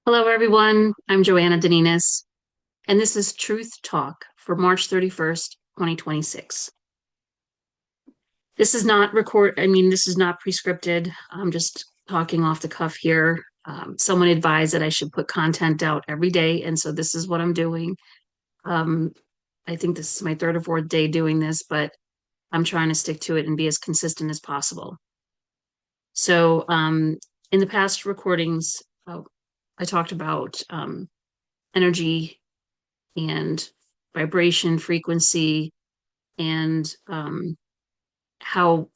Hello, everyone. I'm Joanna De Ninis, and this is Truth Talk for March 31st, 2026. This is not this is not prescripted. I'm just talking off the cuff here. Someone advised that I should put content out every day, and so this is what I'm doing. Um, I think this is my third or fourth day doing this, but I'm trying to stick to it and be as consistent as possible. So, in the past recordings, I talked about energy and vibration frequency and how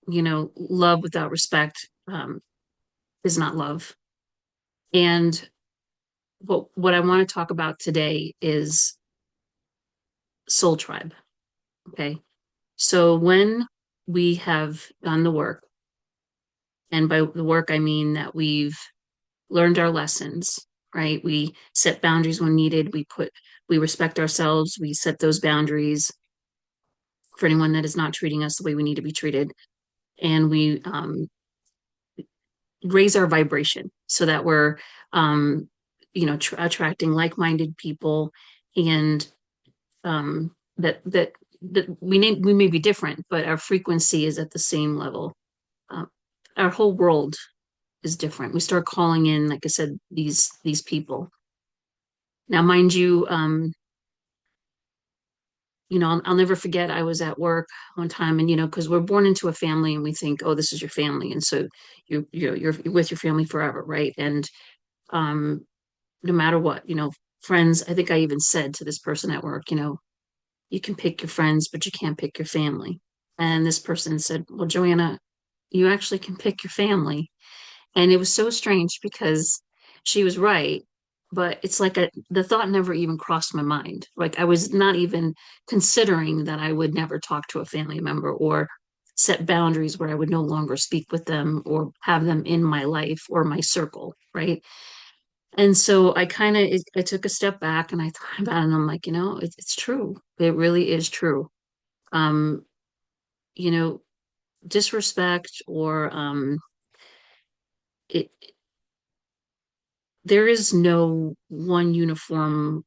love without respect is not love. And what I want to talk about today is soul tribe. Okay, so when we have done the work, and by the work I mean that we've learned our lessons, right? We set boundaries when needed. We respect ourselves. We set those boundaries for anyone that is not treating us the way we need to be treated, and we raise our vibration so that we're attracting like-minded people, and that we may be different, but our frequency is at the same level. uh, our whole world is different. We start calling in, like I said, these people. Now, mind you, I'll never forget, I was at work one time, and because we're born into a family and we think, oh, this is your family, and so you're with your family forever, right? And um no matter what, friends, I think I even said to this person at work, you can pick your friends, but you can't pick your family. And this person said, well, Joanna, you actually can pick your family. And it was so strange because she was right, but it's like the thought never even crossed my mind. Like I was not even considering that I would never talk to a family member or set boundaries where I would no longer speak with them or have them in my life or my circle, right? And so I took a step back and I thought about it, and I'm like, it's true. It really is true. Um, you know, Disrespect or it there is no one uniform,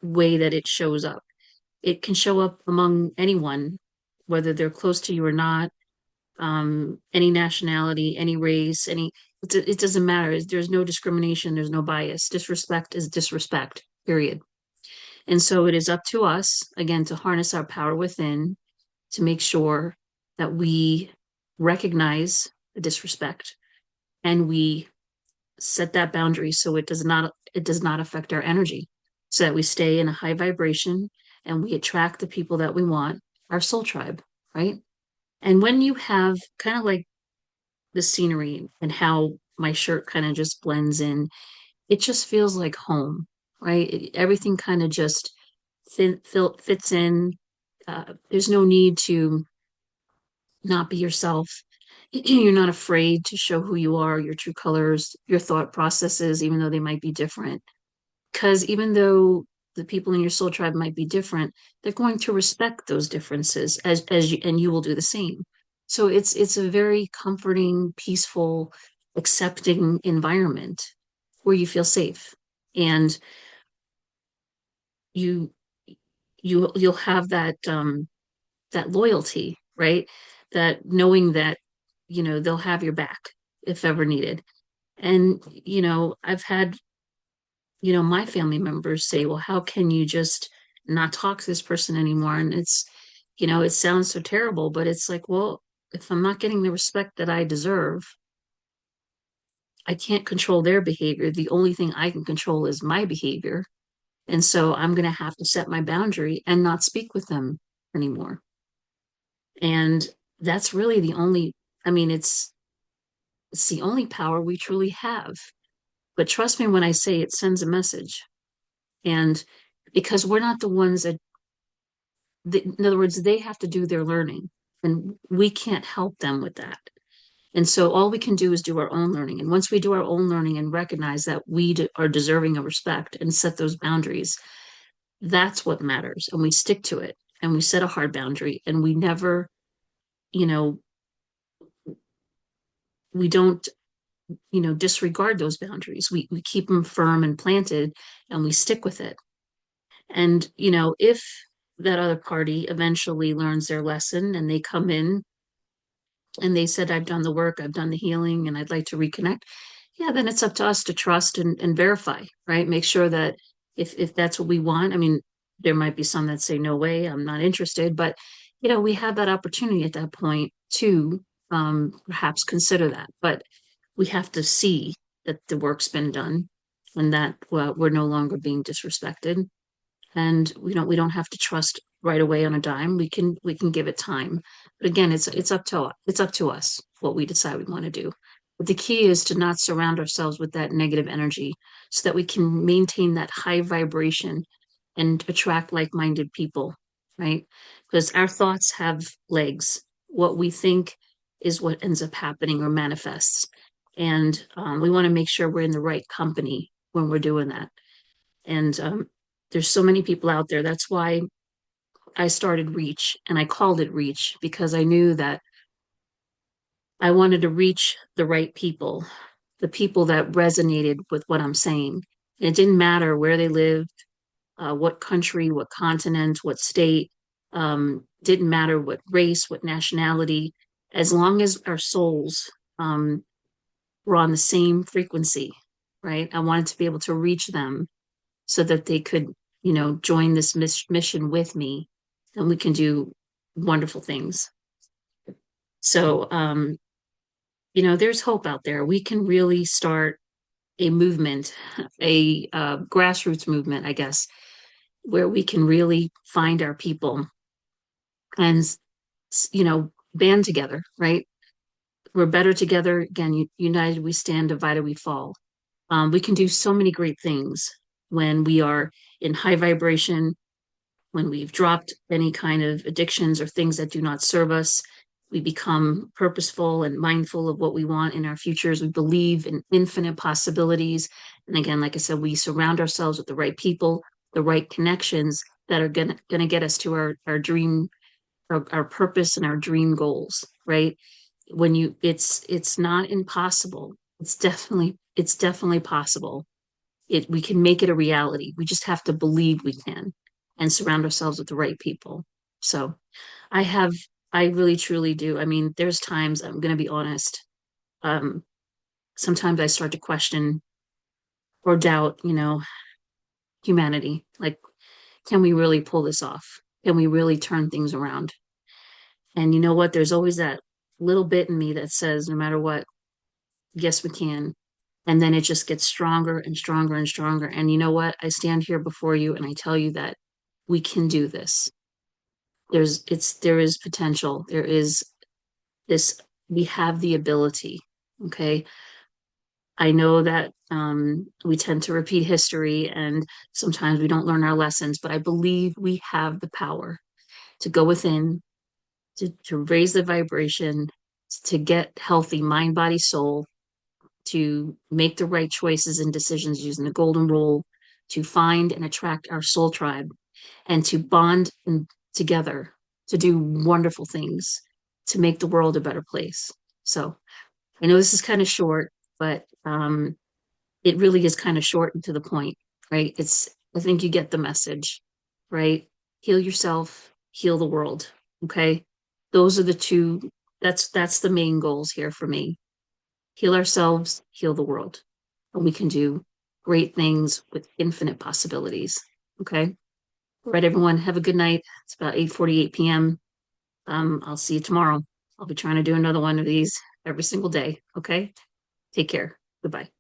way that it shows up. It can show up among anyone, whether they're close to you or not, any nationality, any race, it doesn't matter. There's no discrimination, there's no bias. Disrespect is disrespect, period. And so it is up to us, again, to harness our power within to make sure that we recognize the disrespect and we set that boundary so it does not affect our energy, so that we stay in a high vibration and we attract the people that we want, our soul tribe, right? And when you have kind of like the scenery and how my shirt kind of just blends in, it just feels like home, right? Everything kind of just fits in. There's no need to not be yourself. You're not afraid to show who you are, your true colors, your thought processes, even though they might be different. Because even though the people in your soul tribe might be different, they're going to respect those differences as you, and you will do the same. So it's a very comforting, peaceful, accepting environment where you feel safe, and you you'll have that loyalty, right? That knowing that, they'll have your back if ever needed. And, I've had, my family members say, well, how can you just not talk to this person anymore? And it sounds so terrible, but it's like, well, if I'm not getting the respect that I deserve, I can't control their behavior. The only thing I can control is my behavior. And so I'm going to have to set my boundary and not speak with them anymore. And that's really I mean, it's the only power we truly have. But trust me when I say it sends a message. And because we're not the ones in other words, they have to do their learning, and we can't help them with that. And so all we can do is do our own learning. And once we do our own learning and recognize that are deserving of respect and set those boundaries, that's what matters. And we stick to it and we set a hard boundary, and we never, you know, we don't, disregard those boundaries. We keep them firm and planted, and we stick with it. And, if that other party eventually learns their lesson and they come in and they said, I've done the work, I've done the healing, and I'd like to reconnect, yeah, then it's up to us to trust and verify, right? Make sure that if that's what we want, I mean, there might be some that say, no way, I'm not interested, but we have that opportunity at that point to perhaps consider that. But we have to see that the work's been done and that we're no longer being disrespected, and we don't have to trust right away on a dime. We can give it time, but again, it's up to us what we decide we want to do. But the key is to not surround ourselves with that negative energy, so that we can maintain that high vibration and attract like-minded people, right? Because our thoughts have legs. What we think is what ends up happening or manifests, and we want to make sure we're in the right company when we're doing that. And there's so many people out there. That's why I started Reach, and I called it Reach, because I knew that I wanted to reach the right people, the people that resonated with what I'm saying. And it didn't matter where they lived, what country, what continent, what state, didn't matter what race, what nationality, as long as our souls were on the same frequency, right? I wanted to be able to reach them so that they could, join this mission with me, and we can do wonderful things. So, there's hope out there. We can really start a movement, a grassroots movement, I guess, where we can really find our people and, band together, right? We're better together. Again, united we stand, divided we fall. We can do so many great things when we are in high vibration, when we've dropped any kind of addictions or things that do not serve us. We become purposeful and mindful of what we want in our futures. We believe in infinite possibilities. And again, like I said, we surround ourselves with the right people, the right connections that are gonna get us to our dream, our purpose and our dream goals, right? When it's not impossible. It's definitely possible. We can make it a reality. We just have to believe we can and surround ourselves with the right people. So I have, I really truly do. I mean, there's times, I'm going to be honest. Um, Sometimes I start to question or doubt, humanity. Like, can we really pull this off? Can we really turn things around? And you know what? There's always that little bit in me that says, no matter what, yes, we can. And then it just gets stronger and stronger and stronger. And you know what? I stand here before you and I tell you that we can do this. There is potential. There is this, we have the ability. Okay. I know that we tend to repeat history and sometimes we don't learn our lessons, but I believe we have the power to go within, to raise the vibration, to get healthy mind, body, soul, to make the right choices and decisions using the golden rule, to find and attract our soul tribe, and to bond together to do wonderful things to make the world a better place. So I know this is kind of short, but it really is kind of short and to the point, right? I think you get the message, right? Heal yourself, heal the world. Okay. Those are the two, that's the main goals here for me. Heal ourselves, heal the world. And we can do great things with infinite possibilities. Okay. All right, everyone, have a good night. It's about 8:48 p.m. I'll see you tomorrow. I'll be trying to do another one of these every single day. Okay. Take care. Goodbye.